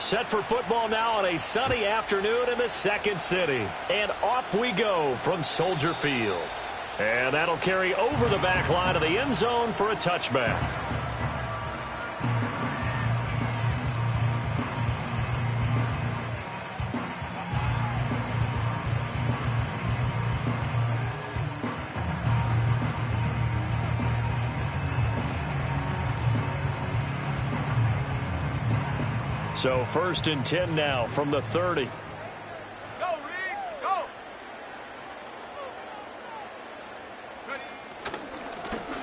Set for football now on a sunny afternoon in the second city. And off we go from Soldier Field. And that'll carry over the back line of the end zone for a touchback. So 1st and 10 now from the 30. Go, Reed, go.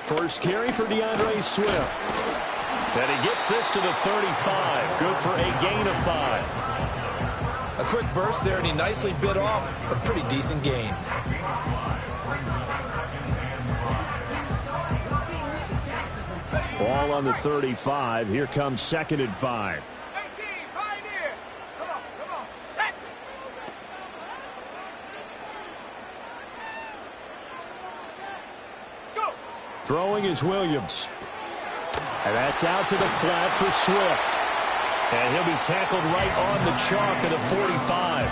First carry for DeAndre Swift. And he gets this to the 35. Good for a gain of 5. A quick burst there, and he nicely bit off a pretty decent gain. Ball on the 35. Here comes 2nd and 5. Throwing is Williams. And that's out to the flat for Swift. And he'll be tackled right on the chalk of the 45.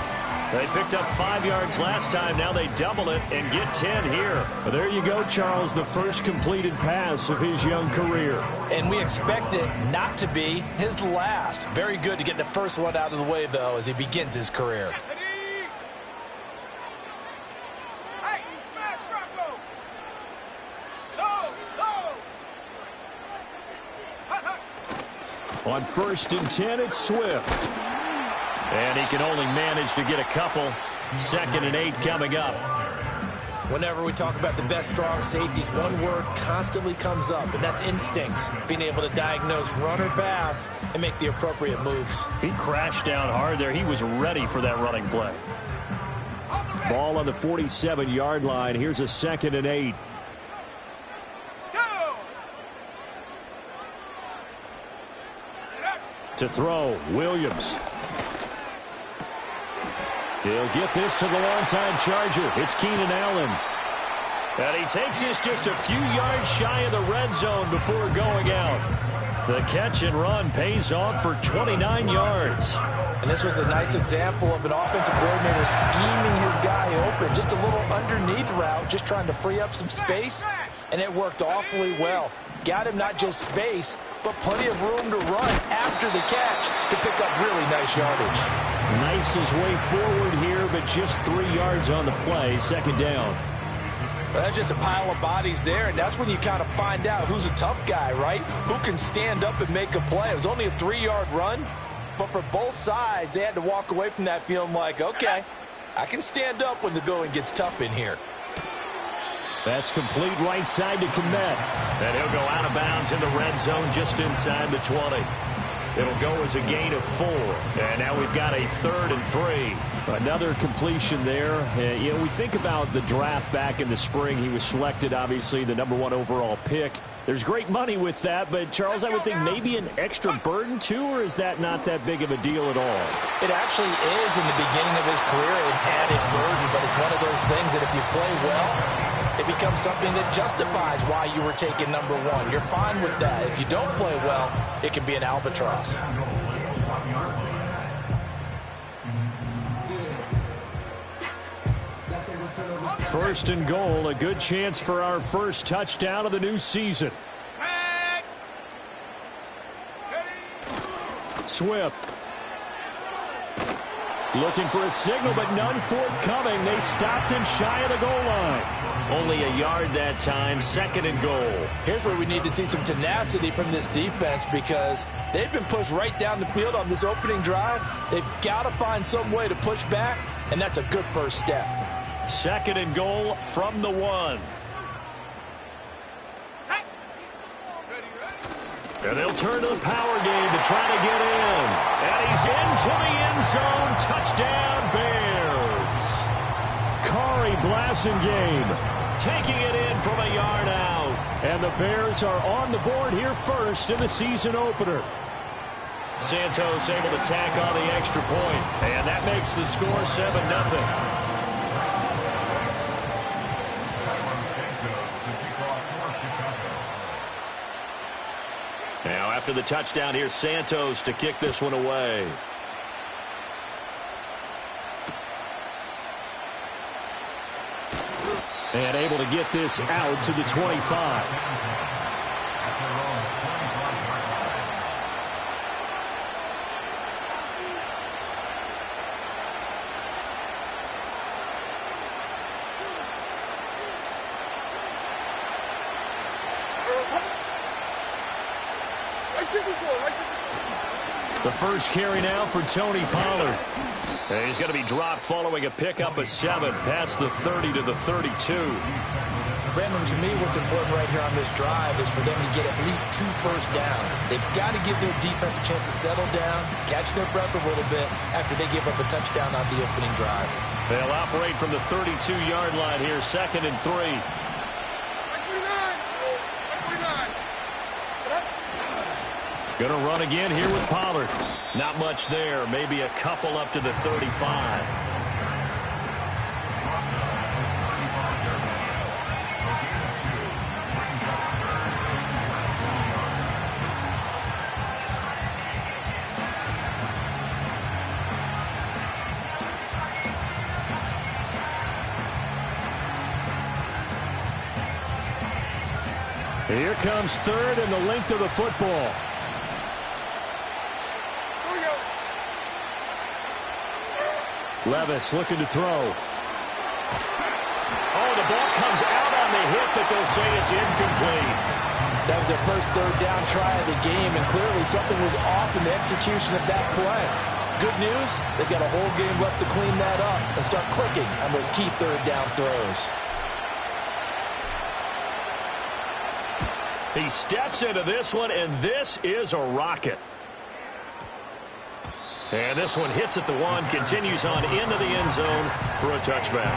They picked up 5 yards last time. Now they double it and get 10 here. Well, there you go, Charles, the first completed pass of his young career. And we expect it not to be his last. Very good to get the first one out of the way, though, as he begins his career. On 1st and 10, it's Swift. And he can only manage to get a couple. 2nd and 8 coming up. Whenever we talk about the best strong safeties, one word constantly comes up, and that's instincts. Being able to diagnose run or pass and make the appropriate moves. He crashed down hard there. He was ready for that running play. Ball on the 47-yard line. Here's a 2nd and 8. To throw, Williams. He'll get this to the longtime Charger. It's Keenan Allen. And he takes this just a few yards shy of the red zone before going out. The catch and run pays off for 29 yards. And this was a nice example of an offensive coordinator scheming his guy open. Just a little underneath route, just trying to free up some space. And it worked awfully well. Got him not just space, but plenty of room to run after the catch to pick up really nice yardage. Knifes his way forward here, but just 3 yards on the play. 2nd down. Well, that's just a pile of bodies there, and that's when you kind of find out who's a tough guy, right? Who can stand up and make a play. It was only a 3-yard run, but for both sides, they had to walk away from that feeling like, okay, I can stand up when the going gets tough in here. That's complete right side to Kmet. And he'll go out of bounds in the red zone just inside the 20. It'll go as a gain of 4. And now we've got a 3rd and 3. Another completion there. You know, we think about the draft back in the spring. He was selected, obviously, the #1 overall pick. There's great money with that, but, Charles, I would think maybe an extra burden, too, or is that not that big of a deal at all? It actually is in the beginning of his career, an added burden, but it's one of those things that if you play well, it becomes something that justifies why you were taken #1. You're fine with that. If you don't play well, it can be an albatross. First and goal, a good chance for our first touchdown of the new season. Swift. Looking for a signal, but none forthcoming. They stopped him shy of the goal line. Only a yard that time, 2nd and goal. Here's where we need to see some tenacity from this defense because they've been pushed right down the field on this opening drive. They've got to find some way to push back, and that's a good first step. 2nd and goal from the 1. And they'll turn to the power game to try to get in. And he's into the end zone. Touchdown, Bears. Kari Blasingame taking it in from a yard out. And the Bears are on the board here first in the season opener. Santos able to tack on the extra point. And that makes the score 7-0. Now, after the touchdown, here's Santos to kick this one away. And able to get this out to the 25. The first carry now for Tony Pollard. And he's going to be dropped following a pickup of 7 past the 30 to the 32. Brandon, to me, what's important right here on this drive is for them to get at least 2 first downs. They've got to give their defense a chance to settle down, catch their breath a little bit after they give up a touchdown on the opening drive. They'll operate from the 32-yard line here, 2nd and 3. Going to run again here with Pollard. Not much there. Maybe a couple up to the 35. Here comes 3rd and the length of the football. Levis looking to throw. Oh, the ball comes out on the hit, but they'll say it's incomplete. That was their first 3rd down try of the game, and clearly something was off in the execution of that play. Good news, they've got a whole game left to clean that up and start clicking on those key 3rd down throws. He steps into this one, and this is a rocket. And this one hits at the 1, continues on into the end zone for a touchback.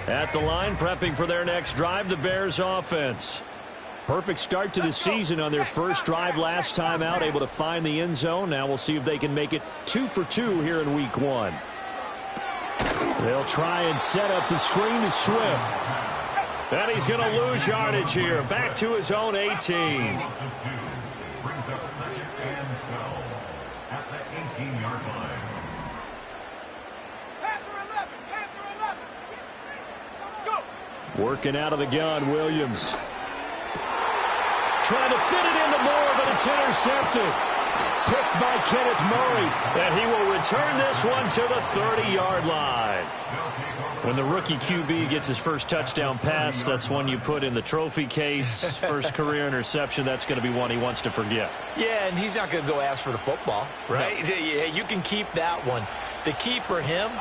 At the line, prepping for their next drive, the Bears offense. Perfect start to the season on their first drive last time out, able to find the end zone. Now we'll see if they can make it 2 for 2 here in week 1. They'll try and set up the screen to Swift. And he's going to lose yardage here. Back to his own 18. Brings up 2nd and 12 at the 18-yard line. Working out of the gun, Williams. Trying to fit it into Moore, but it's intercepted. Picked by Kenneth Murray, and he will return this one to the 30-yard line. When the rookie QB gets his first touchdown pass, that's one you put in the trophy case. First career interception, that's going to be one he wants to forget. Yeah, and he's not going to go ask for the football, right? No. Yeah, you can keep that one. The key for him,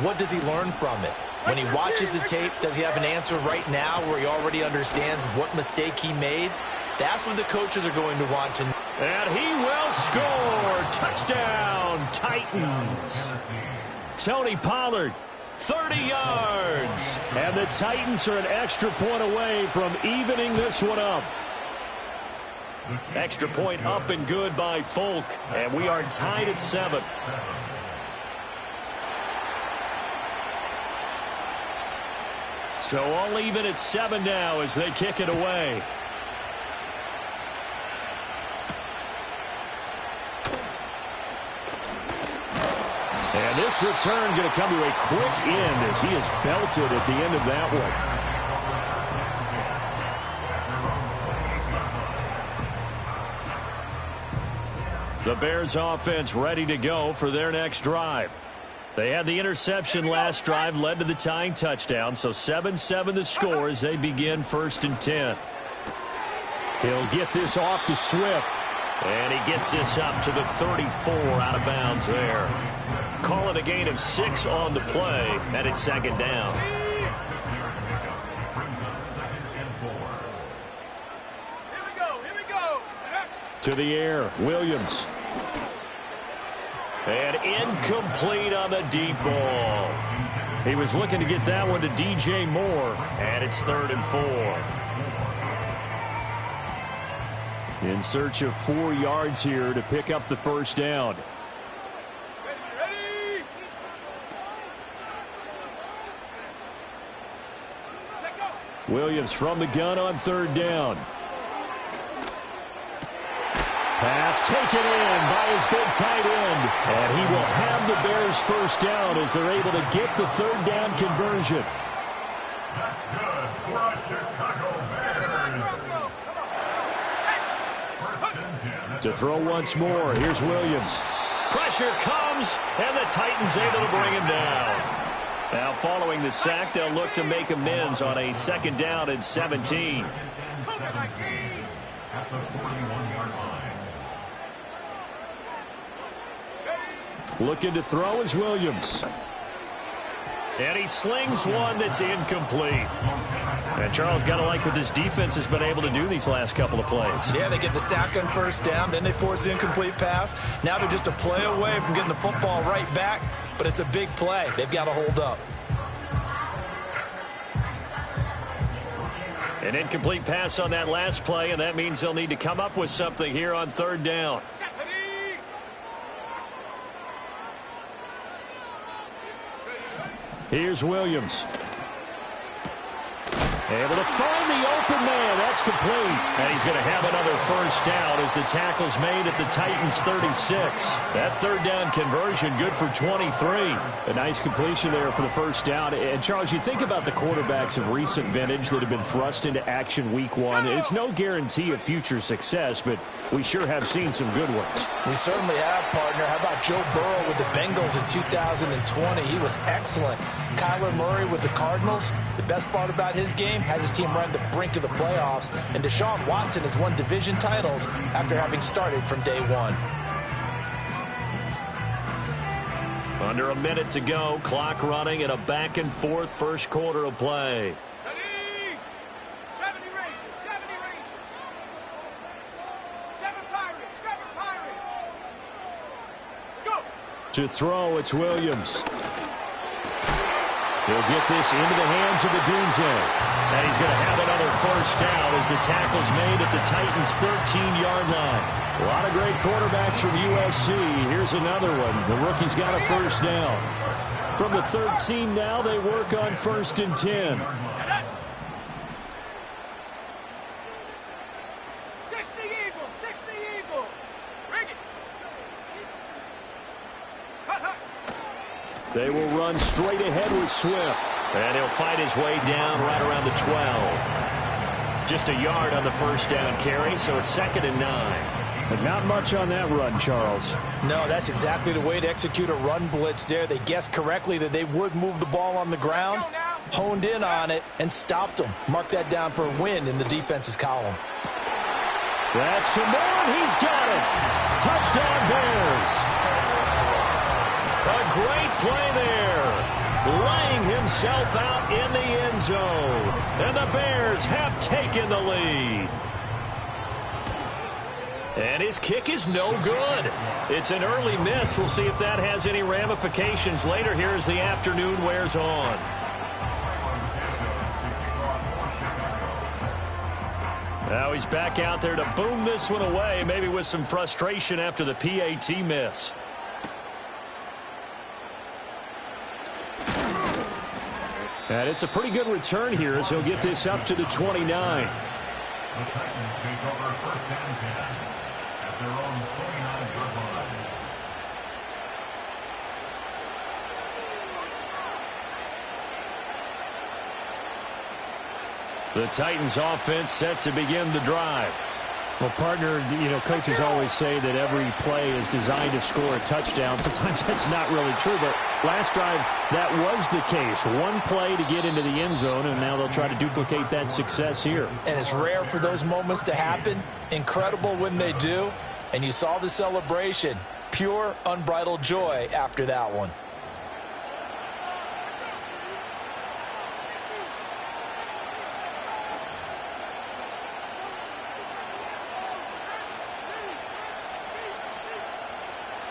what does he learn from it? When he watches the tape, does he have an answer right now where he already understands what mistake he made? That's what the coaches are going to want to know. And he will score. Touchdown, Titans. Tony Pollard, 30 yards. And the Titans are an extra point away from evening this one up. Extra point up and good by Folk. And we are tied at 7. So all even at 7 now as they kick it away. And this return going to come to a quick end as he is belted at the end of that one. The Bears offense ready to go for their next drive. They had the interception last drive, led to the tying touchdown, so 7-7 the score as they begin 1st and 10. He'll get this off to Swift, and he gets this up to the 34 out of bounds there. Call it a gain of 6 on the play, and it's 2nd down. Here we go. To the air, Williams. And incomplete on the deep ball. He was looking to get that one to DJ Moore, and it's 3rd and 4. In search of 4 yards here to pick up the first down. Ready. Williams from the gun on 3rd down. Pass taken in by his big tight end. And he will have the Bears first down as they're able to get the third down conversion. That's good for a Chicago Bears. First and 10. To throw once more, here's Williams. Pressure comes, and the Titans able to bring him down. Now following the sack, they'll look to make amends on a second down and 17. At the 41-yard line. Looking to throw is Williams. And he slings one that's incomplete. And Charles, got to like what this defense has been able to do these last couple of plays. Yeah, they get the sack on first down, then they force the incomplete pass. Now they're just a play away from getting the football right back, but it's a big play. They've got to hold up. An incomplete pass on that last play, and that means they'll need to come up with something here on third down. Here's Williams. Able to find the open man. That's complete. And he's going to have another first down as the tackle's made at the Titans' 36. That third down conversion good for 23. A nice completion there for the first down. And, Charles, you think about the quarterbacks of recent vintage that have been thrust into action week one. It's no guarantee of future success, but we sure have seen some good ones. We certainly have, partner. How about Joe Burrow with the Bengals in 2020? He was excellent. Kyler Murray with the Cardinals. The best part about his game, has his team run the brink of the playoffs. And Deshaun Watson has won division titles after having started from day one. Under a minute to go. Clock running in a back-and-forth first quarter of play. 70 Rangers, 70 Rangers. 7 Pirates, 7 Pirates. Go. To throw, it's Williams. He'll get this into the hands of the Doomsday. And he's going to have another first down as the tackle's made at the Titans' 13-yard line. A lot of great quarterbacks from USC. Here's another one. The rookie's got a first down. From the 13 now, they work on first and 10. 60 Eagles, 60 Eagles. Bring it. Hut, hut. They will run straight ahead with Swift. And he'll fight his way down right around the 12. Just a yard on the first down carry, so it's 2nd and 9. But not much on that run, Charles. No, that's exactly the way to execute a run blitz there. They guessed correctly that they would move the ball on the ground, honed in on it, and stopped them. Mark that down for a win in the defense's column. That's to Moore, he's got it. Touchdown, Bears. A great play there. Laying himself out in the end zone. And the Bears have taken the lead. And his kick is no good. It's an early miss. We'll see if that has any ramifications later here as the afternoon wears on. Now he's back out there to boom this one away, maybe with some frustration after the PAT miss. And it's a pretty good return here as he'll get this up to the 29. The Titans take over first and 10 at their own 29-yard line. The Titans offense set to begin the drive. Well, partner, you know, coaches always say that every play is designed to score a touchdown. Sometimes that's not really true, but last drive, that was the case. One play to get into the end zone, and now they'll try to duplicate that success here. And it's rare for those moments to happen. Incredible when they do. And you saw the celebration. Pure, unbridled joy after that one.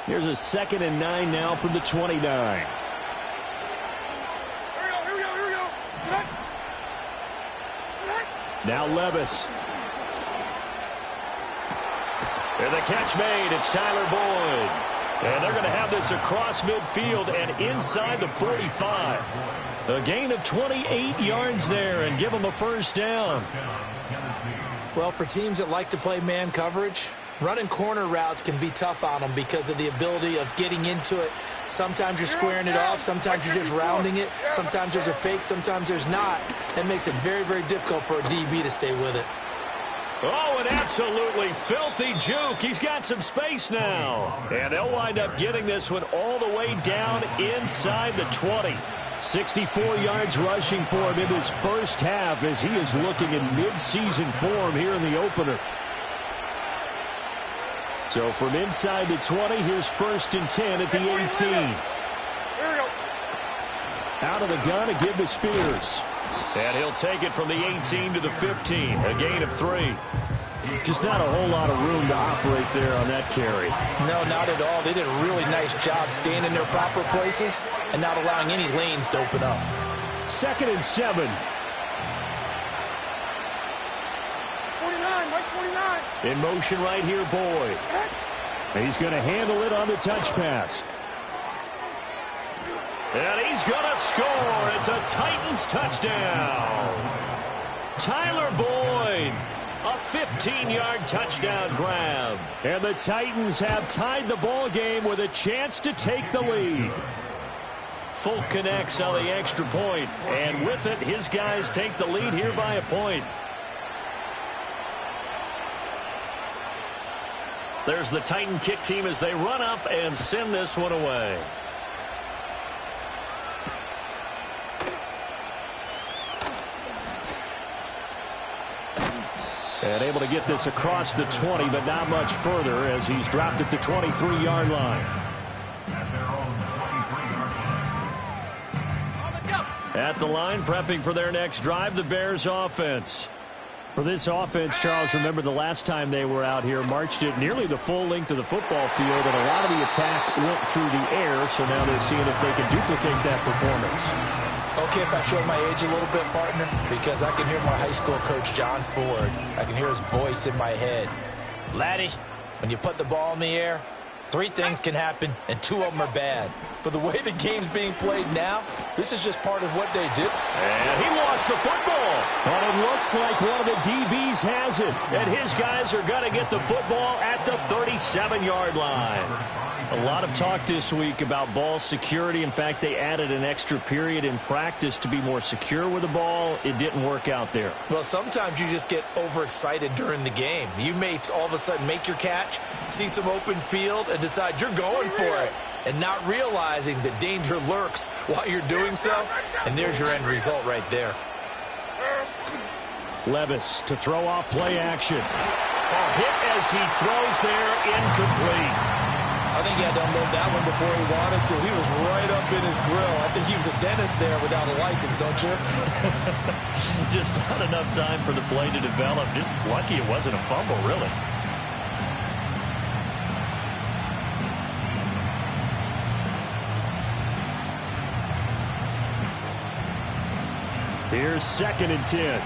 Here's a 2nd and 9 now from the 29. Here we go. Now Levis. And the catch made. It's Tyler Boyd. And they're going to have this across midfield and inside the 45. A gain of 28 yards there and give them a first down. Well, for teams that like to play man coverage, Running corner routes can be tough on them because of the ability of getting into it. Sometimes you're squaring it off. Sometimes you're just rounding it. Sometimes there's a fake. Sometimes there's not. That makes it very, very difficult for a DB to stay with it. Oh, an absolutely filthy juke. He's got some space now. And they'll wind up getting this one all the way down inside the 20. 64 yards rushing for him in his first half as he is looking in midseason form here in the opener. So from inside the 20, here's 1st and 10 at the 18. Out of the gun, a give to Spears. And he'll take it from the 18 to the 15, a gain of 3. Just not a whole lot of room to operate there on that carry. No, not at all. They did a really nice job staying in their proper places and not allowing any lanes to open up. 2nd and 7. 49, Mike 49. In motion right here, Boyd. He's going to handle it on the touch pass. And he's going to score. It's a Titans touchdown. Tyler Boyd, a 15-yard touchdown grab. And the Titans have tied the ball game with a chance to take the lead. Folk connects on the extra point, and with it, his guys take the lead here by a point. There's the Titan kick team as they run up and send this one away. And able to get this across the 20, but not much further as he's dropped at the 23-yard line. At the line, prepping for their next drive, the Bears offense. For this offense, Charles, remember the last time they were out here, marched it nearly the full length of the football field, and a lot of the attack went through the air, so now they're seeing if they can duplicate that performance. Okay, if I show my age a little bit, partner, because I can hear my high school coach, John Ford. I can hear his voice in my head. Laddie, when you put the ball in the air, 3 things can happen, and 2 of them are bad. But the way the game's being played now, this is just part of what they do. And he lost the football. But it looks like one of the DBs has it. And his guys are going to get the football at the 37-yard line. A lot of talk this week about ball security. In fact, they added an extra period in practice to be more secure with the ball. It didn't work out there. Well, sometimes you just get overexcited during the game. You may all of a sudden make your catch, see some open field, and decide you're going for it, and not realizing that danger lurks while you're doing so. And there's your end result right there. Levis to throw off play action. A hit as he throws there, incomplete. I think he had to unload that one before he wanted to. He was right up in his grill. I think he was a dentist there without a license, don't you? Just not enough time for the play to develop. Just lucky it wasn't a fumble, really. Here's 2nd and 10.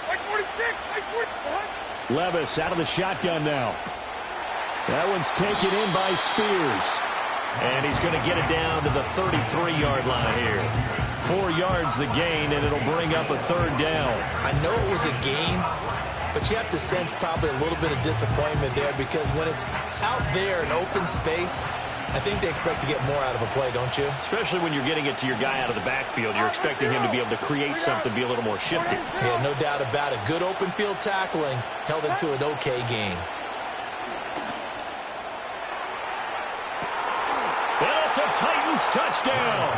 Mike 46, Mike 45. Levis out of the shotgun now. That one's taken in by Spears. And he's going to get it down to the 33-yard line here. 4 yards the gain, and it'll bring up a 3rd down. I know it was a gain, but you have to sense probably a little bit of disappointment there because when it's out there in open space, I think they expect to get more out of a play, don't you? Especially when you're getting it to your guy out of the backfield. You're expecting him to be able to create something, be a little more shifty. Yeah, no doubt about it. Good open field tackling held it to an okay gain. And it's a Titans touchdown.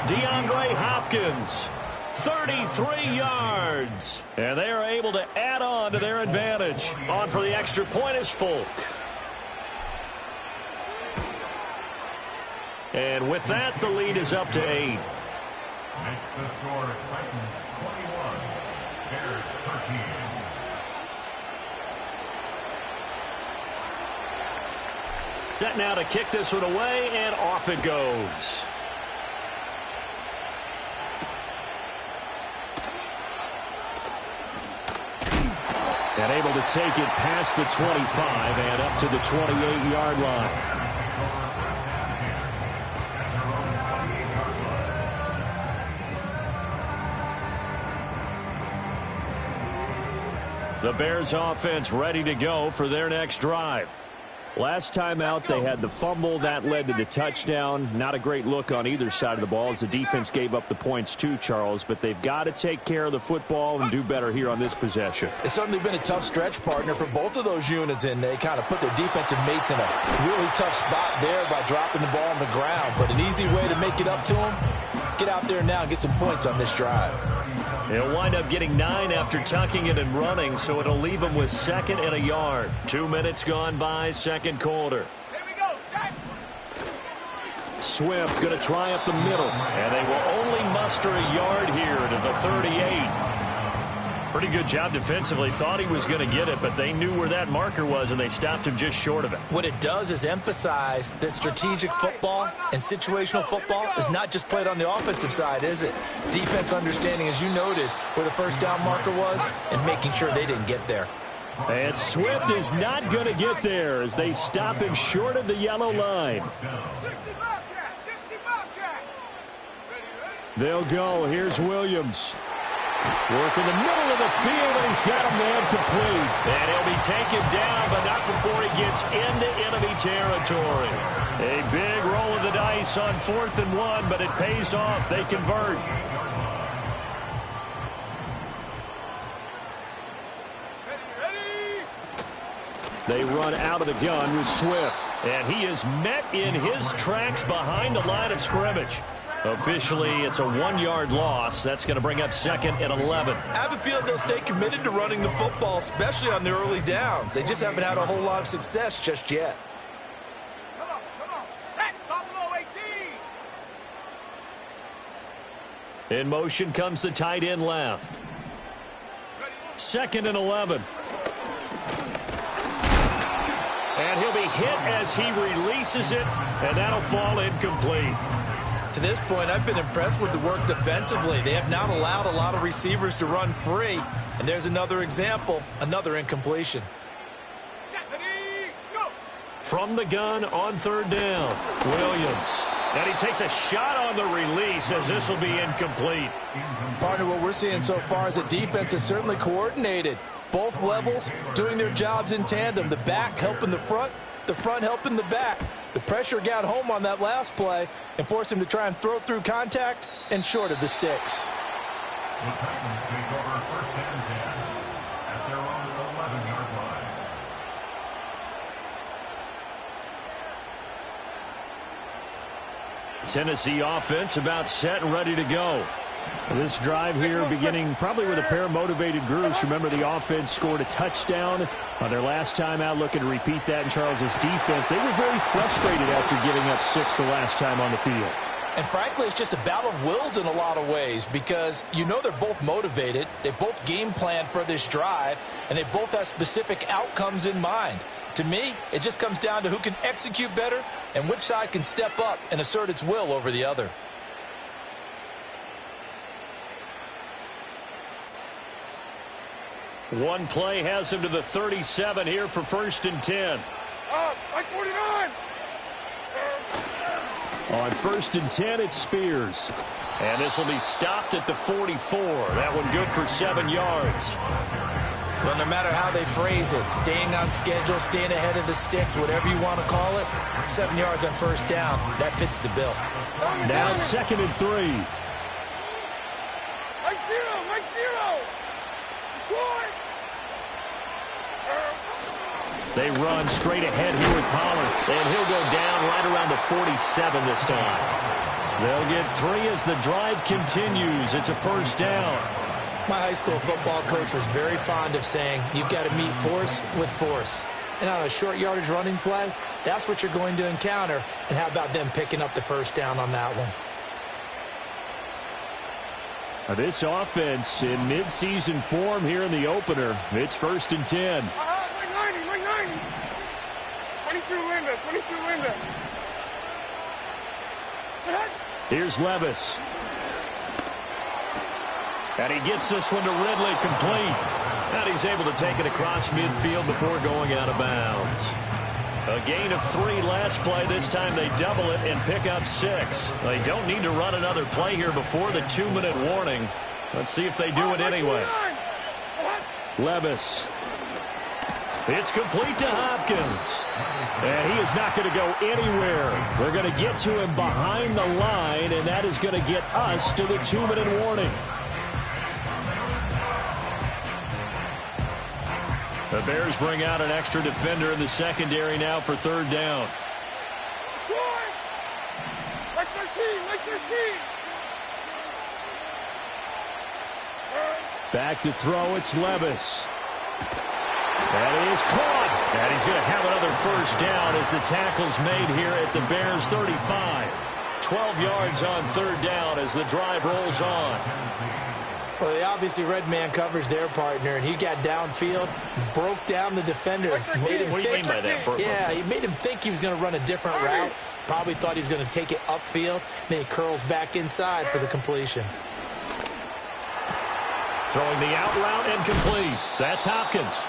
DeAndre Hopkins, 33 yards. And they are able to add on to their advantage. On for the extra point is Folk. And with that, the lead is up to 8. Makes the score Titans 21, Bears 13. Set now to kick this one away, and off it goes. And able to take it past the 25 and up to the 28-yard line. The Bears offense ready to go for their next drive. Last time out, they had the fumble. That led to the touchdown. Not a great look on either side of the ball as the defense gave up the points too, Charles. But they've got to take care of the football and do better here on this possession. It's certainly been a tough stretch, partner, for both of those units, and they kind of put their defensive mates in a really tough spot there by dropping the ball on the ground. But an easy way to make it up to them, get out there now and get some points on this drive. He'll wind up getting 9 after tucking it and running, so it'll leave him with 2nd and a yard. 2 minutes gone by, second quarter. Here we go, set. Swift going to try up the middle, and they will only muster a yard here to the 38. Pretty good job defensively. Thought he was going to get it, but they knew where that marker was, and they stopped him just short of it. What it does is emphasize that strategic football and situational football is not just played on the offensive side, is it? Defense understanding, as you noted, where the first down marker was and making sure they didn't get there. And Swift is not going to get there as they stop him short of the yellow line. 60 Bobcat, 60 Bobcat. They'll go. Here's Williams. Work in the middle of the field, and he's got a man complete. And he'll be taken down, but not before he gets into enemy territory. A big roll of the dice on 4th and 1, but it pays off. They convert. They run out of the gun with Swift. And he is met in his tracks behind the line of scrimmage. Officially, it's a 1-yard loss. That's going to bring up 2nd and 11. I have a feeling they'll stay committed to running the football, especially on the early downs. They just haven't had a whole lot of success just yet. Come on, set, Buffalo 18. In motion comes the tight end left. 2nd and 11. And he'll be hit as he releases it, and that'll fall incomplete. To this point, I've been impressed with the work defensively. They have not allowed a lot of receivers to run free. And there's another example, another incompletion. From the gun on 3rd down, Williams. And he takes a shot on the release as this will be incomplete. Partner, what we're seeing so far is the defense is certainly coordinated. Both levels doing their jobs in tandem. The back helping the front helping the back. The pressure got home on that last play and forced him to try and throw through contact and short of the sticks. The Titans take over 1st and 10 at their own 11-yard line. Tennessee offense about set and ready to go. This drive here beginning probably with a pair of motivated groups. Remember, the offense scored a touchdown on their last time out. Looking to repeat that in Charles's defense. They were very frustrated after giving up 6 the last time on the field. And frankly, it's just a battle of wills in a lot of ways because you know they're both motivated. They both game plan for this drive, and they both have specific outcomes in mind. To me, it just comes down to who can execute better and which side can step up and assert its will over the other. One play has him to the 37 here for 1st and 10. Like 49. On 1st and 10, it's Spears. And this will be stopped at the 44. That one good for 7 yards. Well, no matter how they phrase it, staying on schedule, staying ahead of the sticks, whatever you want to call it, 7 yards on 1st down, that fits the bill. Now 2nd and 3. Like zero. Short. They run straight ahead here with Pollard. And he'll go down right around the 47 this time. They'll get 3 as the drive continues. It's a 1st down. My high school football coach was very fond of saying, you've got to meet force with force. And on a short yardage running play, that's what you're going to encounter. And how about them picking up the 1st down on that one? This offense in midseason form here in the opener. It's 1st and 10. Like 90. 22 window. Here's Levis. And he gets this one to Ridley complete. And he's able to take it across midfield before going out of bounds. A gain of 3 last play. This time they double it and pick up 6. They don't need to run another play here before the 2-minute warning. Let's see if they do it anyway. Levis. It's complete to Hopkins. And he is not going to go anywhere. They're going to get to him behind the line, and that is going to get us to the 2-minute warning. The Bears bring out an extra defender in the secondary now for third down. Like 13, like 13. Back to throw, it's Levis. That is caught. And he's going to have another first down as the tackle's made here at the Bears' 35. 12 yards on third down as the drive rolls on. Well, they obviously read man coverage their partner, and he got downfield, broke down the defender. Made him what do you mean by that? Yeah, he made him think he was going to run a different route. Probably thought he was going to take it upfield. Then he curls back inside for the completion. Throwing the out route and complete. That's Hopkins.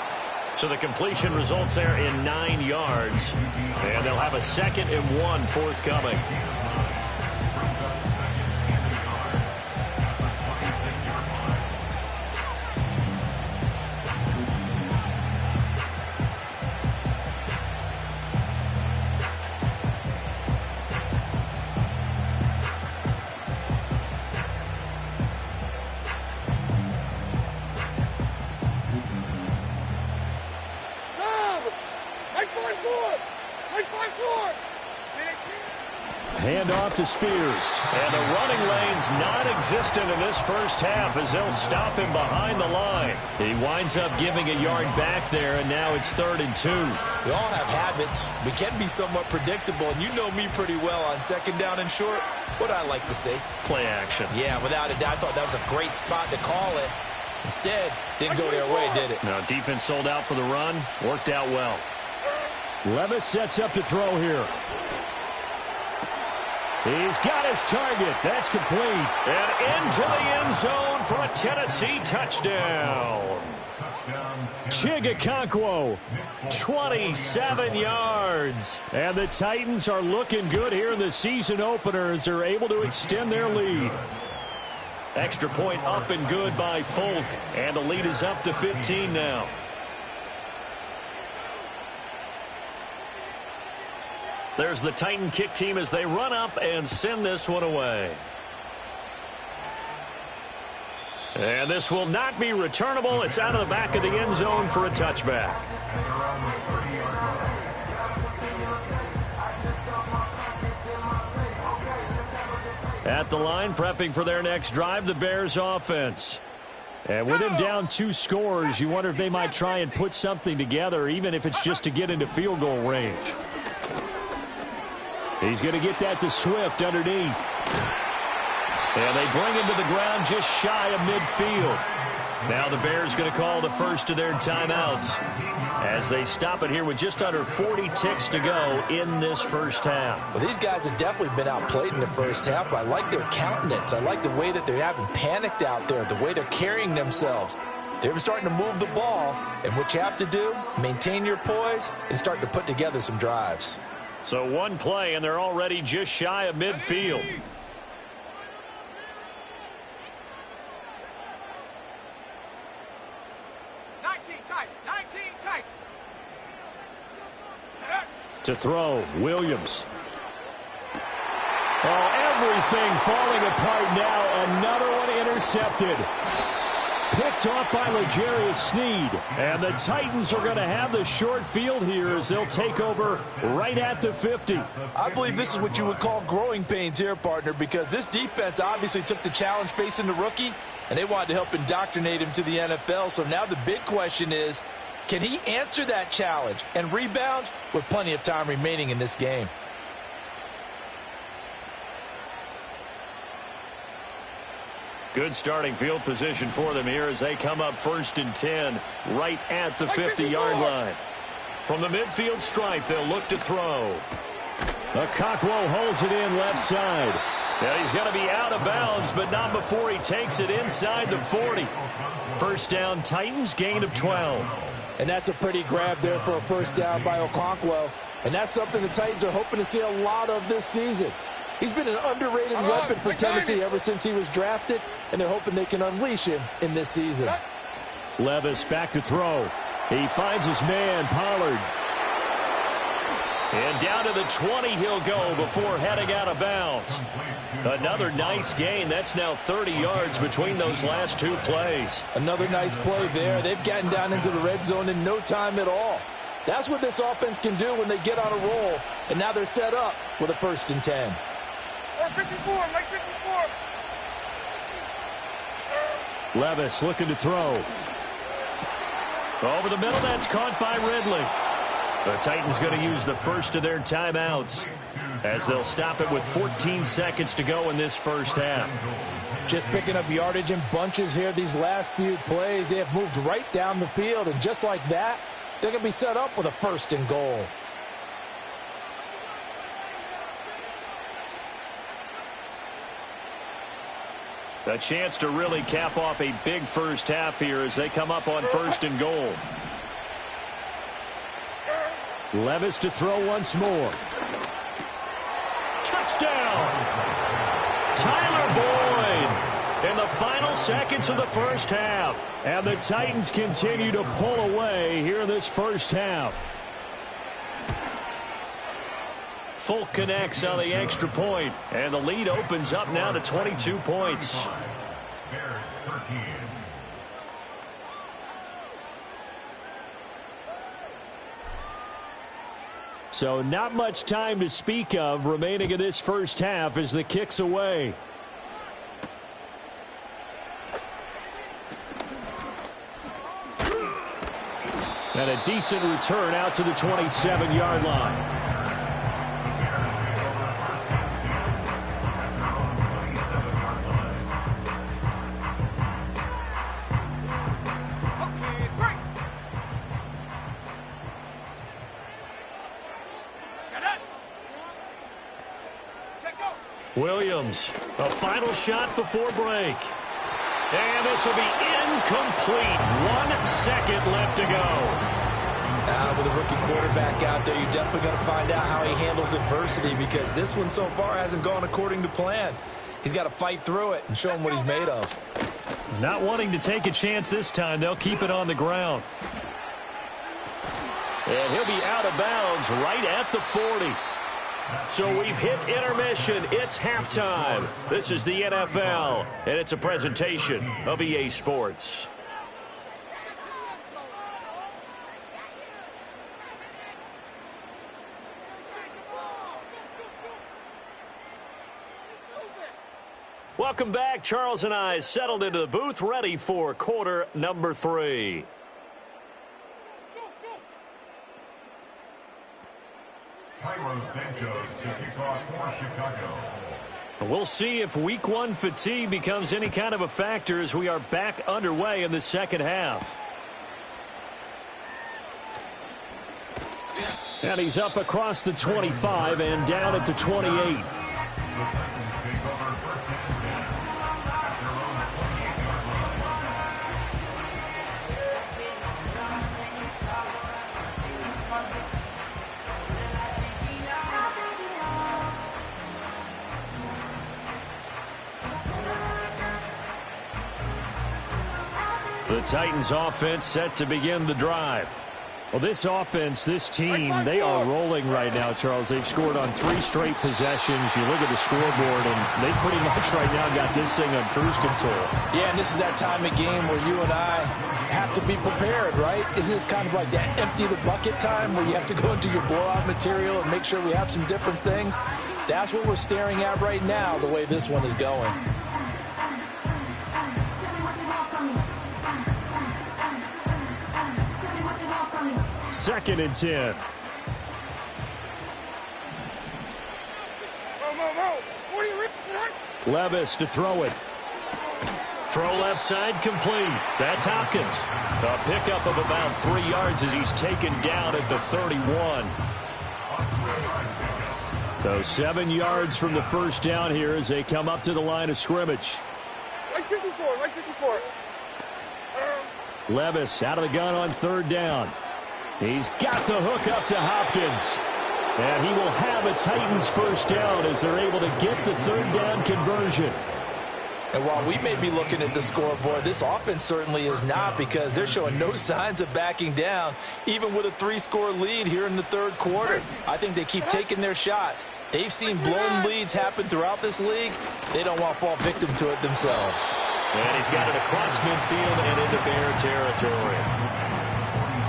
So the completion results there in 9 yards. And they'll have a 2nd and 1 forthcoming. Hand off to Spears. And the running lane's non-existent in this first half as they'll stop him behind the line. He winds up giving a yard back there, and now it's 3rd and 2. We all have habits. We can be somewhat predictable, and you know me pretty well on 2nd down and short. What I like to say? Play action. Yeah, without a doubt, I thought that was a great spot to call it. Instead, didn't go their way, did it? No, defense sold out for the run. Worked out well. Levis sets up to throw here. He's got his target. That's complete. And into the end zone for a Tennessee touchdown. Chigakonkwo. 27 yards. And the Titans are looking good here in the season opener as they're able to extend their lead. Extra point up and good by Folk. And the lead is up to 15 now. There's the Titan kick team as they run up and send this one away. And this will not be returnable. It's out of the back of the end zone for a touchback. At the line, prepping for their next drive, the Bears offense. And with him down 2 scores, you wonder if they might try and put something together, even if it's just to get into field goal range. He's going to get that to Swift underneath. And they bring him to the ground just shy of midfield. Now the Bears going to call the first of their timeouts as they stop it here with just under 40 ticks to go in this first half. Well, these guys have definitely been outplayed in the first half, but I like their countenance. I like the way that they haven't panicked out there, the way they're carrying themselves. They're starting to move the ball, and what you have to do, maintain your poise and start to put together some drives. So one play, and they're already just shy of midfield. To throw, Williams. Oh, everything falling apart now. Another one intercepted. Picked off by L'Jarius Sneed. And the Titans are going to have the short field here as they'll take over right at the 50. I believe this is what you would call growing pains here, partner, because this defense obviously took the challenge facing the rookie, and they wanted to help indoctrinate him to the NFL. So now the big question is, can he answer that challenge and rebound with plenty of time remaining in this game? Good starting field position for them here as they come up 1st and 10 right at the 50-yard line. From the midfield stripe, they'll look to throw. Okonkwo holds it in left side. Yeah, he's going to be out of bounds, but not before he takes it inside the 40. First down, Titans, gain of 12. And that's a pretty grab there for a first down by Okonkwo. And that's something the Titans are hoping to see a lot of this season. He's been an underrated weapon for Tennessee ever since he was drafted, and they're hoping they can unleash him in this season. Levis back to throw. He finds his man, Pollard. And down to the 20 he'll go before heading out of bounds. Another nice gain. That's now 30 yards between those last two plays. Another nice play there. They've gotten down into the red zone in no time at all. That's what this offense can do when they get on a roll. And now they're set up with a 1st and 10. 54, Mike 54. Levis looking to throw. Over the middle, that's caught by Ridley. The Titans going to use the first of their timeouts as they'll stop it with 14 seconds to go in this first half. Just picking up yardage in bunches here these last few plays. They have moved right down the field, and just like that, they're going to be set up with a 1st and goal. A chance to really cap off a big first half here as they come up on 1st and goal. Levis to throw once more. Touchdown! Tyler Boyd in the final seconds of the first half. And the Titans continue to pull away here in this first half. Folk connects on the extra point, and the lead opens up now to 22 points. Bears 13. So not much time to speak of remaining in this first half as the kick's away. And a decent return out to the 27-yard line. Williams, a final shot before break. And this will be incomplete. 1 second left to go. With a rookie quarterback out there, you're definitely going to find out how he handles adversity, because this one so far hasn't gone according to plan. He's got to fight through it and show him what he's made of. Not wanting to take a chance this time, they'll keep it on the ground. And he'll be out of bounds right at the 40. So we've hit intermission. It's halftime. This is the NFL, and it's a presentation of EA Sports. Welcome back. Charles and I settled into the booth, ready for quarter number 3. Santos to kick off for Chicago. We'll see if week 1 fatigue becomes any kind of a factor as we are back underway in the second half. And he's up across the 25 and down at the 28. The Titans take over 1st and 10 at their own 28-yard The Titans offense set to begin the drive. Well, this offense, this team, they are rolling right now, Charles. They've scored on 3 straight possessions. You look at the scoreboard, and they pretty much right now got this thing on cruise control. Yeah, and this is that time of game where you and I have to be prepared, right? Isn't this kind of like that empty the bucket time where you have to go into your blowout material and make sure we have some different things? That's what we're staring at right now, the way this one is going. Second and 10. Levis to throw it. Throw left side complete. That's Hopkins. A pickup of about 3 yards as he's taken down at the 31. So 7 yards from the first down here as they come up to the line of scrimmage. Like 54, like 54. Levis out of the gun on 3rd down. He's got the hook up to Hopkins. And he will have a Titans first down as they're able to get the 3rd down conversion. And while we may be looking at the scoreboard, this offense certainly is not, because they're showing no signs of backing down, even with a 3-score lead here in the third quarter. I think they keep taking their shots. They've seen blown leads happen throughout this league. They don't want to fall victim to it themselves. And he's got it across midfield and into Bear territory.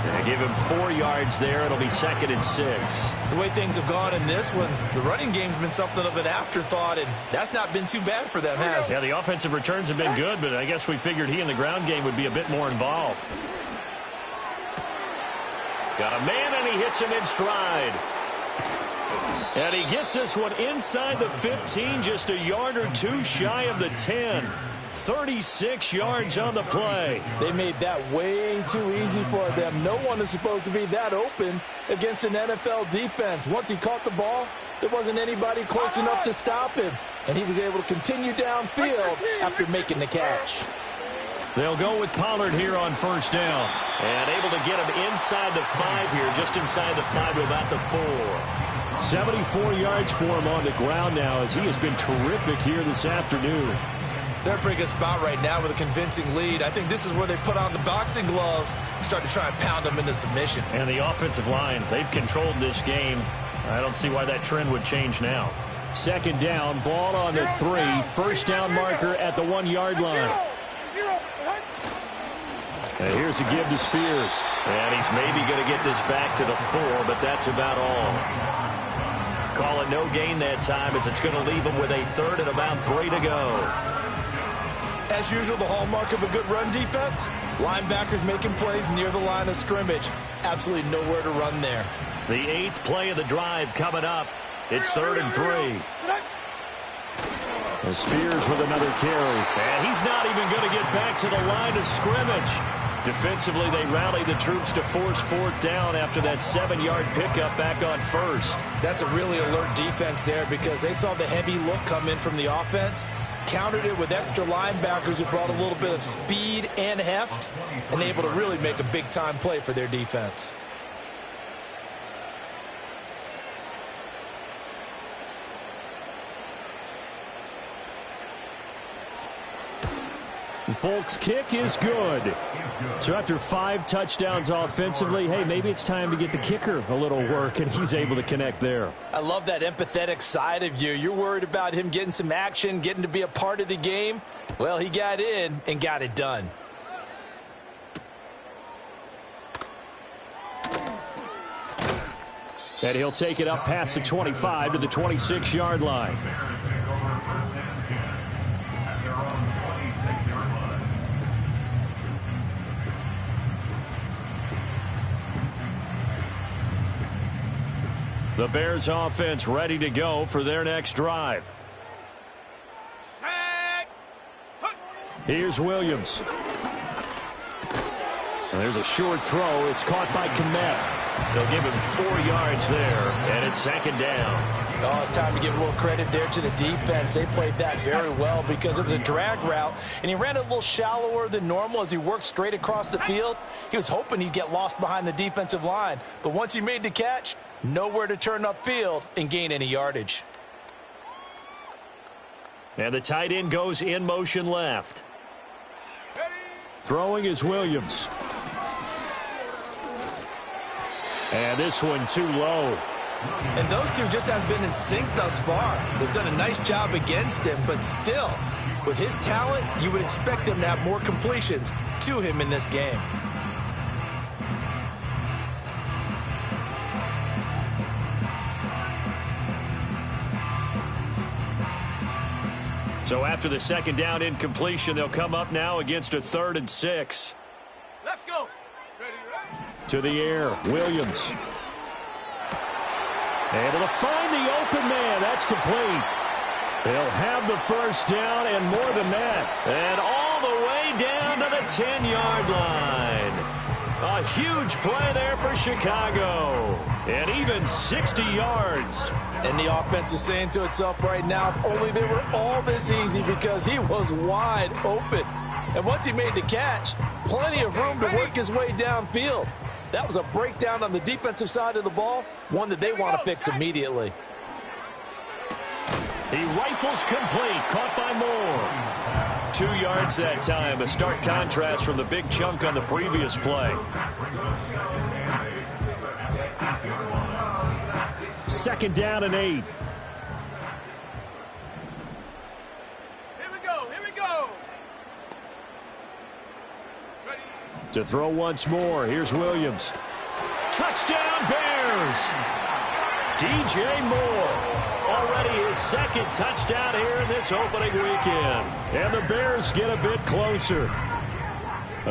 They give him 4 yards there. It'll be 2nd and 6. The way things have gone in this one, the running game's been something of an afterthought, and that's not been too bad for them, has it? Yeah, the offensive returns have been good, but I guess we figured he in the ground game would be a bit more involved. Got a man, and he hits him in stride. And he gets this one inside the 15, just a yard or 2 shy of the 10. 36 yards on the play. They made that way too easy for them. No one is supposed to be that open against an NFL defense. Once he caught the ball, there wasn't anybody close enough to stop him, and he was able to continue downfield after making the catch. They'll go with Pollard here on 1st down. And able to get him inside the 5 here, just inside the 5 to about the 4. 74 yards for him on the ground now, as he has been terrific here this afternoon. They're in a pretty good spot right now with a convincing lead. I think this is where they put on the boxing gloves and start to try and pound them into submission. And the offensive line, they've controlled this game. I don't see why that trend would change now. 2nd down, ball on the 3. 1st down marker at the 1-yard line. And here's a give to Spears. And he's maybe going to get this back to the 4, but that's about all. Call it no gain that time, as it's going to leave him with a 3rd and about 3 to go. As usual, the hallmark of a good run defense, linebackers making plays near the line of scrimmage. Absolutely nowhere to run there. The 8th play of the drive coming up. It's 3rd and 3. And Spears with another carry. And he's not even going to get back to the line of scrimmage. Defensively, they rally the troops to force 4th down after that 7-yard pickup back on 1st. That's a really alert defense there, because they saw the heavy look come in from the offense, countered it with extra linebackers who brought a little bit of speed and heft, and able to really make a big-time play for their defense. Folks, kick is good. So after 5 touchdowns offensively, hey, maybe it's time to get the kicker a little work, and he's able to connect there. I love that empathetic side of you. You're worried about him getting some action, getting to be a part of the game. Well, he got in and got it done. And he'll take it up past the 25 to the 26-yard line. The Bears offense ready to go for their next drive. Here's Williams. And there's a short throw. It's caught by Kmet. They'll give him 4 yards there, and it's 2nd down. Oh, it's time to give a little credit there to the defense. They played that very well, because it was a drag route, and he ran it a little shallower than normal as he worked straight across the field. He was hoping he'd get lost behind the defensive line, but once he made the catch, nowhere to turn upfield and gain any yardage. And the tight end goes in motion left. Throwing is Williams. And this one too low. And those two just haven't been in sync thus far. They've done a nice job against him, but still, with his talent, you would expect them to have more completions to him in this game. So after the 2nd down incompletion, they'll come up now against a 3rd and 6. Let's go. Ready. To the air, Williams. Able to find the open man. That's complete. They'll have the 1st down and more than that. And all the way down to the 10-yard line. A huge play there for Chicago. And even 60 yards. And the offense is saying to itself right now, if only they were all this easy, because he was wide open. And once he made the catch, plenty of room to work his way downfield. That was a breakdown on the defensive side of the ball, one that they want to fix immediately. He rifles complete, caught by Moore. 2 yards that time. A stark contrast from the big chunk on the previous play. Second down and 8. Here we go. Here we go. Ready. To throw once more, here's Williams. Touchdown, Bears! DJ Moore. Already his second touchdown here in this opening weekend. And the Bears get a bit closer.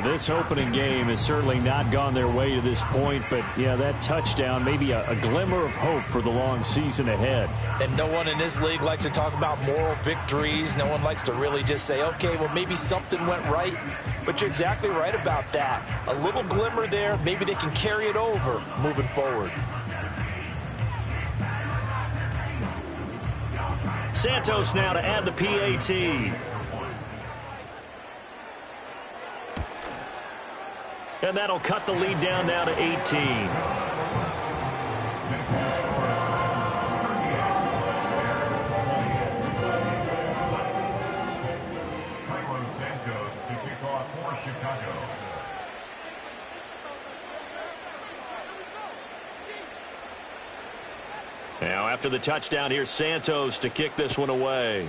This opening game has certainly not gone their way to this point, but, yeah, that touchdown, maybe a glimmer of hope for the long season ahead. And no one in this league likes to talk about moral victories. No one likes to really just say, okay, well, maybe something went right. But you're exactly right about that. A little glimmer there, maybe they can carry it over moving forward. Santos now to add the PAT. And that'll cut the lead down now to 18. Santos to kick off for Chicago. Now after the touchdown, here's Santos to kick this one away.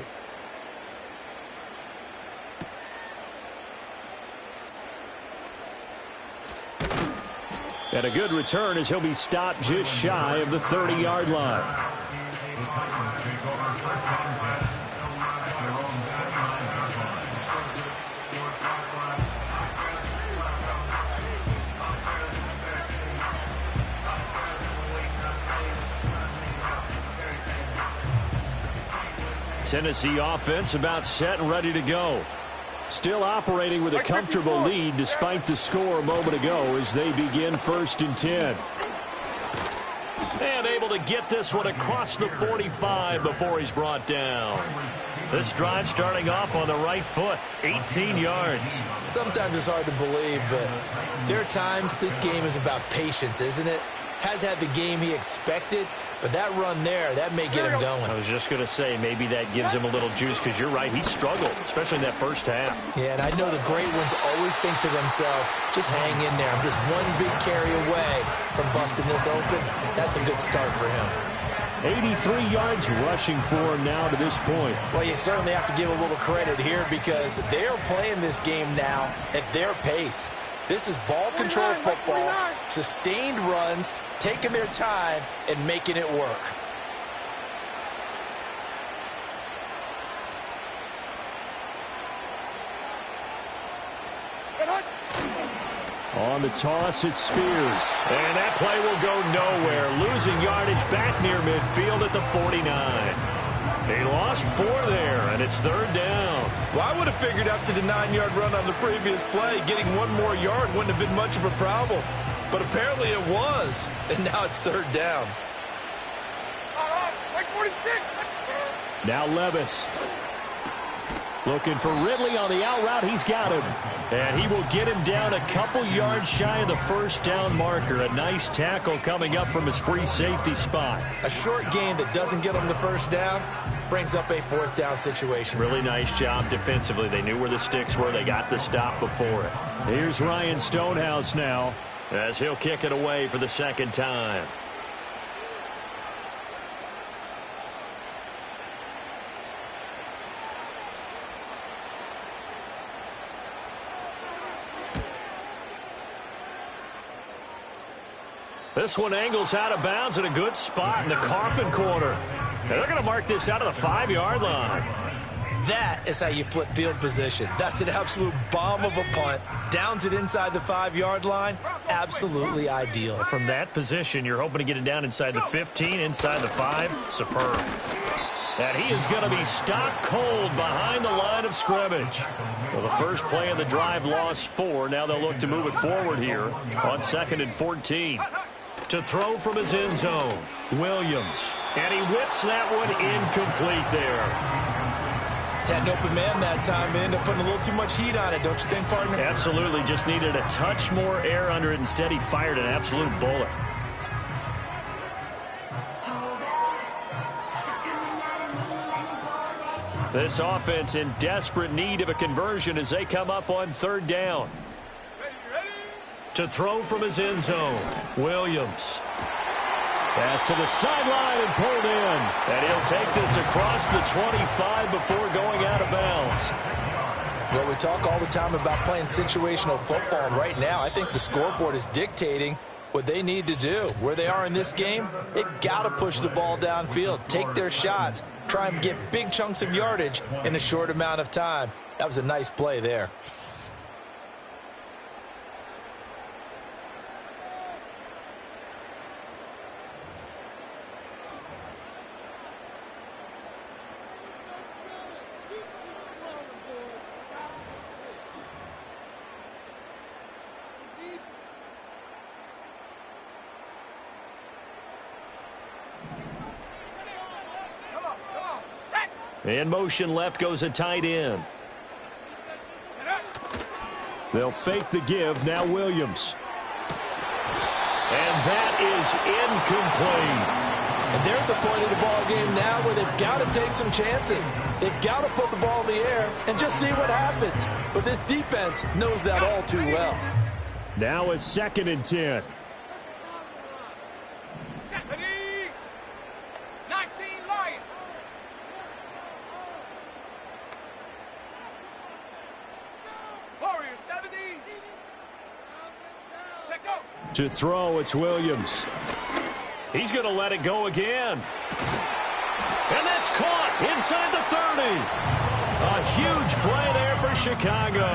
And a good return as he'll be stopped just shy of the 30-yard line. Tennessee offense about set and ready to go. Still operating with a comfortable lead despite the score a moment ago as they begin 1st and 10. And able to get this one across the 45 before he's brought down. This drive starting off on the right foot, 18 yards. Sometimes it's hard to believe, but there are times this game is about patience, isn't it? Has had the game he expected, but that run there, that may get him going. I was just going to say, maybe that gives him a little juice because you're right, he struggled, especially in that first half. Yeah, and I know the great ones always think to themselves, just hang in there. I'm just one big carry away from busting this open. That's a good start for him. 83 yards rushing for him now to this point. Well, you certainly have to give a little credit here because they're playing this game now at their pace. This is ball control football, sustained runs, taking their time and making it work. On the toss, it's Spears. And that play will go nowhere. Losing yardage back near midfield at the 49. He lost 4 there, and it's 3rd down. Well, I would have figured after the 9-yard run on the previous play, getting 1 more yard wouldn't have been much of a problem. But apparently it was, and now it's 3rd down. Now Levis. Looking for Ridley on the out route. He's got him. And he will get him down a couple yards shy of the 1st down marker. A nice tackle coming up from his free safety spot. A short gain that doesn't get him the 1st down brings up a 4th down situation. Really nice job defensively. They knew where the sticks were. They got the stop before it. Here's Ryan Stonehouse now, as he'll kick it away for the 2nd time. This one angles out of bounds in a good spot in the coffin corner. And they're going to mark this out of the 5-yard line. That is how you flip field position. That's an absolute bomb of a punt. Downs it inside the 5-yard line. Absolutely ideal. From that position, you're hoping to get it down inside the 15, inside the 5. Superb. And he is going to be stopped cold behind the line of scrimmage. Well, the first play of the drive lost 4. Now they'll look to move it forward here on 2nd and 14. To throw from his end zone, Williams. And he whips that one incomplete there. Had an open man that time and ended up putting a little too much heat on it, don't you think, partner? Absolutely. Just needed a touch more air under it. Instead, he fired an absolute bullet. This offense in desperate need of a conversion as they come up on third down. To throw from his end zone, Williams. Pass to the sideline and pulled in. And he'll take this across the 25 before going out of bounds. Well, we talk all the time about playing situational football, and right now I think the scoreboard is dictating what they need to do. Where they are in this game, they've got to push the ball downfield, take their shots, try and get big chunks of yardage in a short amount of time. That was a nice play there. In motion left goes a tight end. They'll fake the give. Now Williams. And that is incomplete. And they're at the point of the ball game now where they've got to take some chances. They've got to put the ball in the air and just see what happens. But this defense knows that all too well. Now a 2nd and 10. To throw, it's Williams. He's going to let it go again. And that's caught inside the 30. A huge play there for Chicago.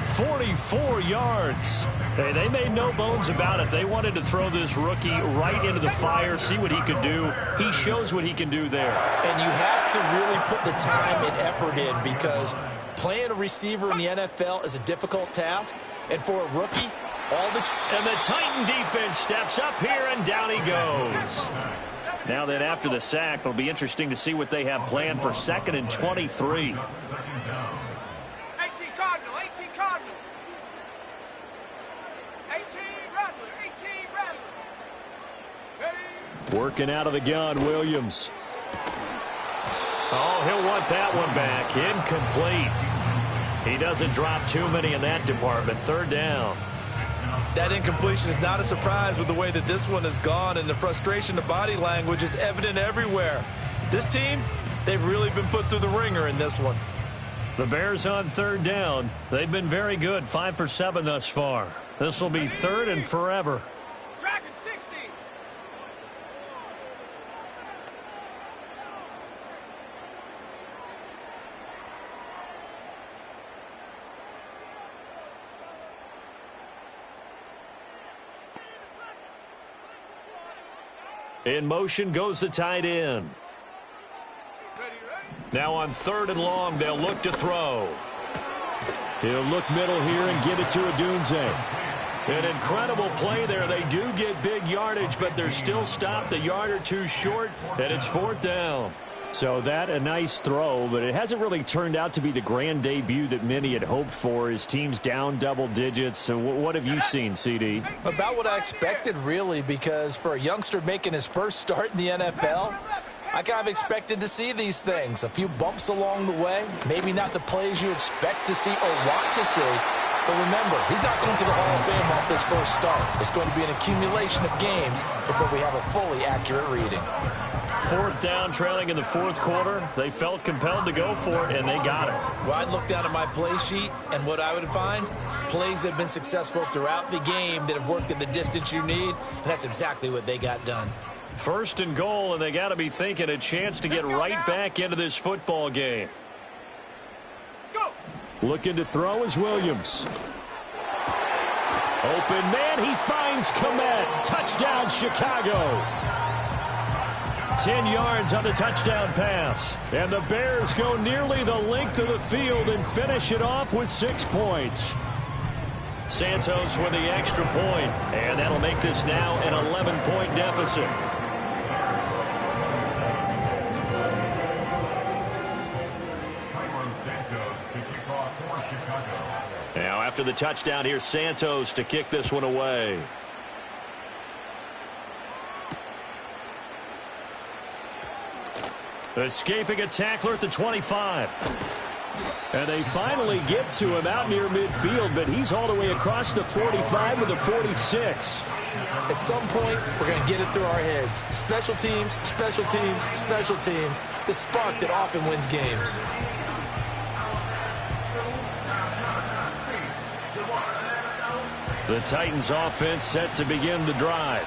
44 yards. Hey, they made no bones about it. They wanted to throw this rookie right into the fire, see what he could do. He shows what he can do there. And you have to really put the time and effort in, because playing a receiver in the NFL is a difficult task. And for a rookie, and the Titan defense steps up here, and down he goes. Now then, after the sack, it'll be interesting to see what they have planned for 2nd and 23. 18 Cardinal, 18 Cardinal. 18 Rattler, 18 Rattler. Ready? Working out of the gun, Williams. Oh, he'll want that one back. Incomplete. He doesn't drop too many in that department. 3rd down. That incompletion is not a surprise with the way that this one has gone, and the frustration, the body language is evident everywhere. This team, they've really been put through the ringer in this one. The Bears on 3rd down. They've been very good, 5 for 7 thus far. This will be 3rd and forever. Dragon 60. In motion goes the tight end. Now on 3rd and long, they'll look to throw. He'll look middle here and give it to Odunze. An incredible play there. They do get big yardage, but they're still stopped a yard or two short, and it's 4th down. So that a nice throw, but it hasn't really turned out to be the grand debut that many had hoped for. His team's down double digits. So what have you seen, CD? About what I expected, really, because for a youngster making his first start in the NFL, I kind of expected to see these things. A few bumps along the way, maybe not the plays you expect to see or want to see. But remember, he's not going to the Hall of Fame off this first start. It's going to be an accumulation of games before we have a fully accurate reading. 4th down, trailing in the 4th quarter. They felt compelled to go for it, and they got it. Well, I'd look down at my play sheet, and what I would find, plays that have been successful throughout the game that have worked at the distance you need, and that's exactly what they got done. 1st and goal, and they got to be thinking a chance to get right back into this football game. Go. Looking to throw is Williams. Open man, he finds Komet. Touchdown, Chicago. 10 yards on the touchdown pass. And the Bears go nearly the length of the field and finish it off with 6 points. Santos with the extra point, and that'll make this now an 11-point deficit. Now after the touchdown, here's Santos to kick this one away. Escaping a tackler at the 25. And they finally get to him out near midfield, but he's all the way across the 45 with the 46. At some point, we're going to get it through our heads. Special teams, special teams, special teams. The spark that often wins games. The Titans offense set to begin the drive.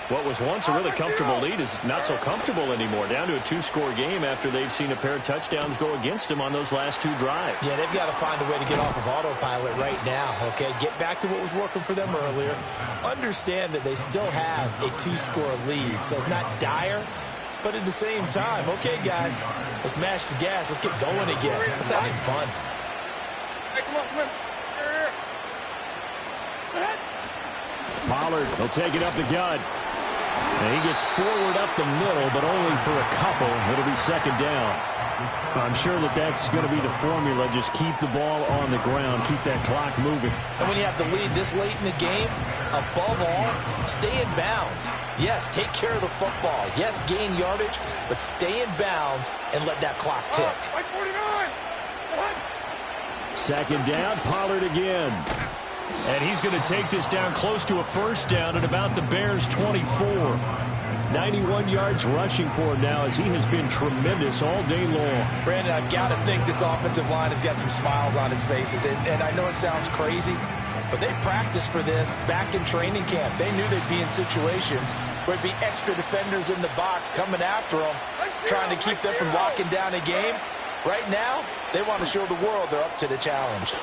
What was once a really comfortable lead is not so comfortable anymore. Down to a 2-score game after they've seen a pair of touchdowns go against them on those last 2 drives. Yeah, they've got to find a way to get off of autopilot right now, okay? Get back to what was working for them earlier. Understand that they still have a 2-score lead, so it's not dire. But at the same time, okay, guys, let's mash the gas. Let's get going again. Let's have some fun. Hey, come on, come on. Pollard will take it up the gut. And he gets forward up the middle, but only for a couple. It'll be second down. I'm sure that that's going to be the formula. Just keep the ball on the ground. Keep that clock moving. And when you have the lead this late in the game, above all, stay in bounds. Yes, take care of the football. Yes, gain yardage, but stay in bounds and let that clock tick. Like 49. What? Second down, Pollard again. And he's going to take this down close to a first down at about the Bears' 24. 91 yards rushing for him now as he has been tremendous all day long. Brandon, I've got to think this offensive line has got some smiles on its faces. And I know it sounds crazy, but they practiced for this back in training camp. They knew they'd be in situations where it'd be extra defenders in the box coming after them, trying to keep them from locking down a game. Right now, they want to show the world they're up to the challenge.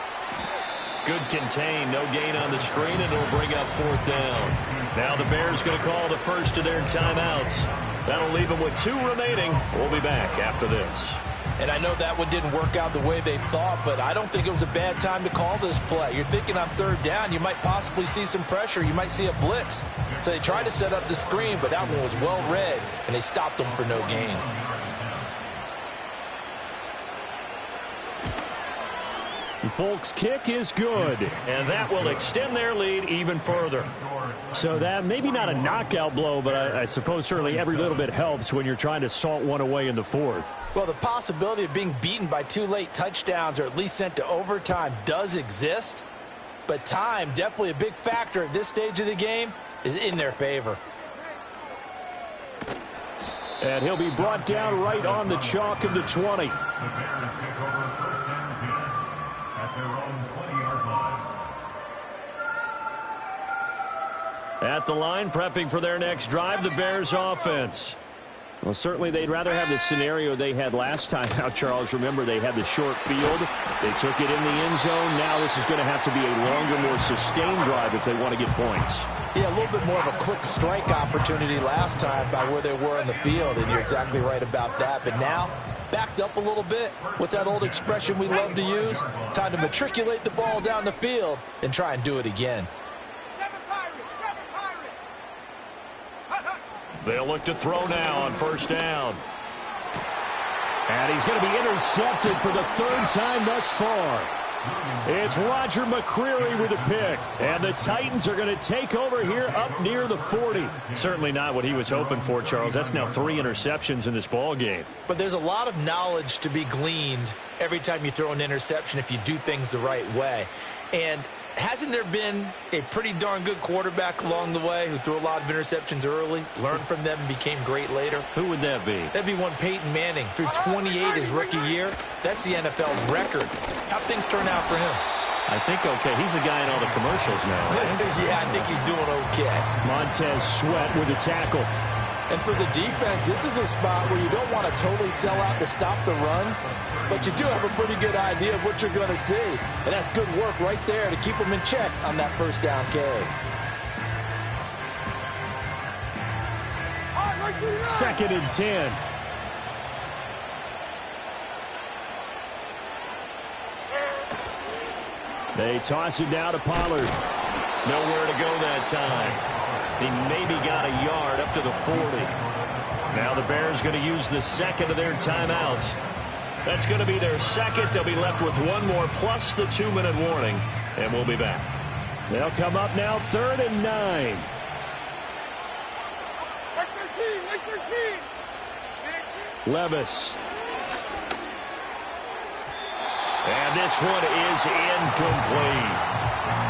Good contain, no gain on the screen, and it'll bring up fourth down. Now the Bears going to call the first of their timeouts. That'll leave them with 2 remaining. We'll be back after this. And I know that one didn't work out the way they thought, but I don't think it was a bad time to call this play. You're thinking on third down, you might possibly see some pressure. You might see a blitz. So they tried to set up the screen, but that one was well read, and they stopped them for no gain. Folks' kick is good. And that will extend their lead even further. So that maybe not a knockout blow, but I suppose certainly every little bit helps when you're trying to salt one away in the fourth. Well, the possibility of being beaten by 2 late touchdowns or at least sent to overtime does exist. But time, definitely a big factor at this stage of the game, is in their favor. And he'll be brought down right on the chalk of the 20. At the line, prepping for their next drive, the Bears offense. Well, certainly they'd rather have the scenario they had last time out, Charles. Remember, they had the short field. They took it in the end zone. Now this is going to have to be a longer, more sustained drive if they want to get points. Yeah, a little bit more of a quick strike opportunity last time by where they were in the field, and you're exactly right about that. But now, backed up a little bit. What's that old expression we love to use? Time to matriculate the ball down the field and try and do it again. They'll look to throw now on first down. And he's going to be intercepted for the 3rd time thus far. It's Roger McCreary with a pick. And the Titans are going to take over here up near the 40. Certainly not what he was hoping for, Charles. That's now 3 interceptions in this ball game. But there's a lot of knowledge to be gleaned every time you throw an interception if you do things the right way. And hasn't there been a pretty darn good quarterback along the way who threw a lot of interceptions early, learned from them, and became great later? Who would that be? That'd be one Peyton Manning. Threw 28 his rookie year. That's the NFL record. How'd things turn out for him? I think okay. He's a guy in all the commercials now. Yeah, I think he's doing okay. Montez Sweat with a tackle. And for the defense, this is a spot where you don't want to totally sell out to stop the run, but you do have a pretty good idea of what you're going to see. And that's good work right there to keep them in check on that first down carry. 2nd and 10. They toss it down to Pollard. Nowhere to go that time. He maybe got a yard up to the 40. Now the Bears going to use the 2nd of their timeouts. That's going to be their 2nd. They'll be left with 1 more plus the 2-minute warning, and we'll be back. They'll come up now 3rd and 9. Like 13, like 13. Levis. And this one is incomplete.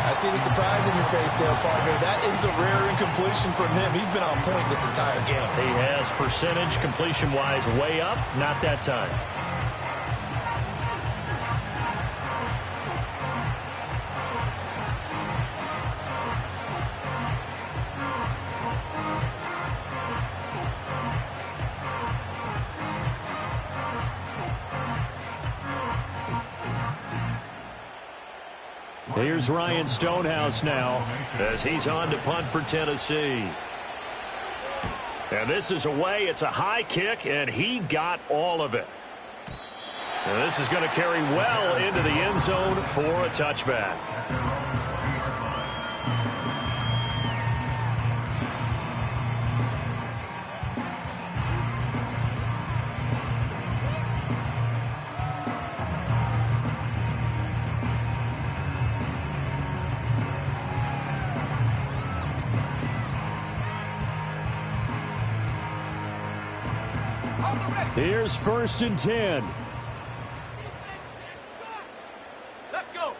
I see the surprise in your face there, partner. That is a rare incompletion from him. He's been on point this entire game. He has percentage completion-wise way up. Not that time. Here's Ryan Stonehouse now as he's on to punt for Tennessee. And this is away. It's a high kick, and he got all of it. And this is going to carry well into the end zone for a touchback. Here's 1st and 10. Let's go.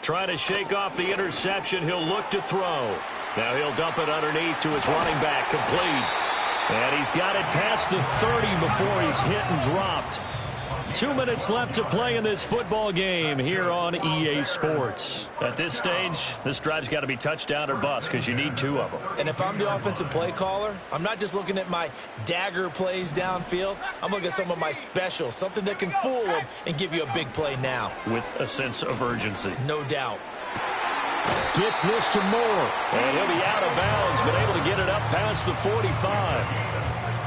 Trying to shake off the interception. He'll look to throw. Now he'll dump it underneath to his running back. Complete. And he's got it past the 30 before he's hit and dropped. 2 minutes left to play in this football game here on EA Sports. At this stage, this drive's got to be touchdown or bust because you need 2 of them. And if I'm the offensive play caller, I'm not just looking at my dagger plays downfield. I'm looking at some of my specials, something that can fool them and give you a big play now. With a sense of urgency. No doubt. Gets this to Moore. And he'll be out of bounds, but able to get it up past the 45.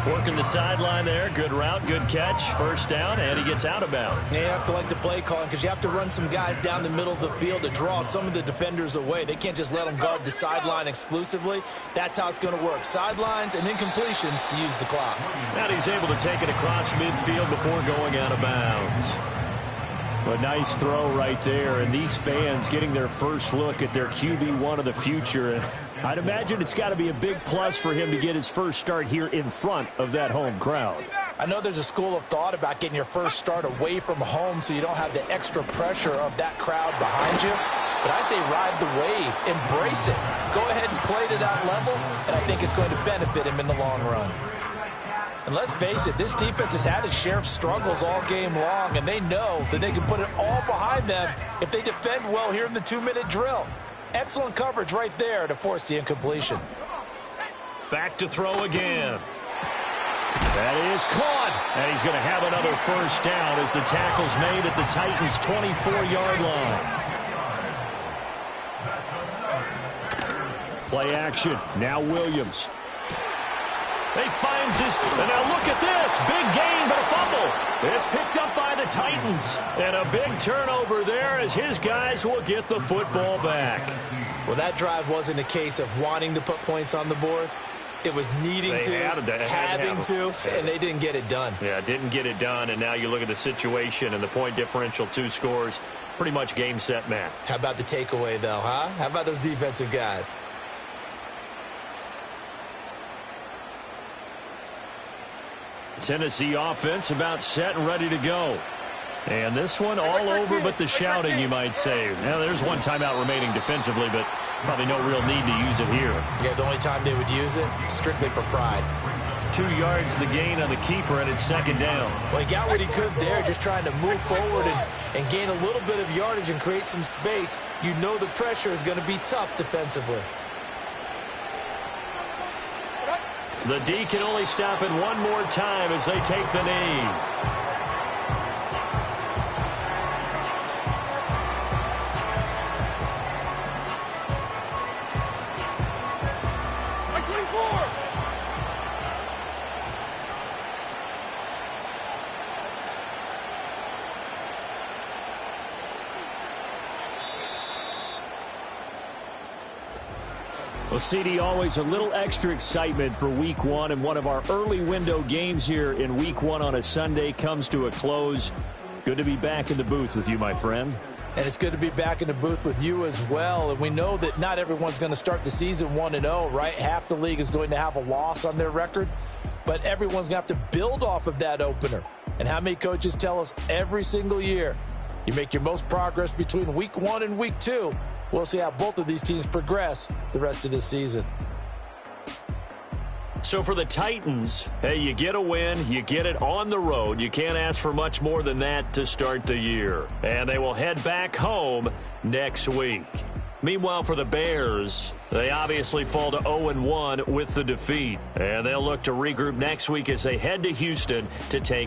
Working the sideline there. Good route, good catch. 1st down, and he gets out of bounds. Yeah, you have to like the play calling because you have to run some guys down the middle of the field to draw some of the defenders away. They can't just let them guard the sideline exclusively. That's how it's going to work. Sidelines and incompletions to use the clock. And he's able to take it across midfield before going out of bounds. A nice throw right there, and these fans getting their first look at their QB1 of the future. And I'd imagine it's got to be a big plus for him to get his first start here in front of that home crowd. I know there's a school of thought about getting your first start away from home so you don't have the extra pressure of that crowd behind you. But I say ride the wave, embrace it. Go ahead and play to that level, and I think it's going to benefit him in the long run. And let's face it, this defense has had its share of struggles all game long, and they know that they can put it all behind them if they defend well here in the 2-minute drill. Excellent coverage right there to force the incompletion. Back to throw again. That is caught. And he's going to have another 1st down as the tackle's made at the Titans' 24-yard line. Play action. Now Williams. He finds his, and now look at this. Big gain, but a fumble. It's picked up by the Titans. And a big turnover there as his guys will get the football back. Well, that drive wasn't a case of wanting to put points on the board. It was needing to, having to, and they didn't get it done. Yeah, didn't get it done, and now you look at the situation and the point differential, 2 scores, pretty much game, set, match. How about the takeaway, though, huh? How about those defensive guys? Tennessee offense about set and ready to go. And this one all over but the shouting, you might say. Now, there's one timeout remaining defensively, but probably no real need to use it here. Yeah, the only time they would use it, strictly for pride. 2 yards the gain on the keeper, and it's 2nd down. Well, he got what he could there, just trying to move forward and gain a little bit of yardage and create some space. You know the pressure is going to be tough defensively. The D can only stop it one more time as they take the knee. Well, CD, always a little extra excitement for Week 1, and one of our early window games here in Week 1 on a Sunday comes to a close. Good to be back in the booth with you, my friend. And it's good to be back in the booth with you as well. And we know that not everyone's going to start the season 1-0, right? Half the league is going to have a loss on their record. but everyone's going to have to build off of that opener. And how many coaches tell us every single year, you make your most progress between week 1 and week 2. We'll see how both of these teams progress the rest of this season. So for the Titans, hey, you get a win, you get it on the road. You can't ask for much more than that to start the year. And they will head back home next week. Meanwhile, for the Bears, they obviously fall to 0-1 with the defeat. And they'll look to regroup next week as they head to Houston to take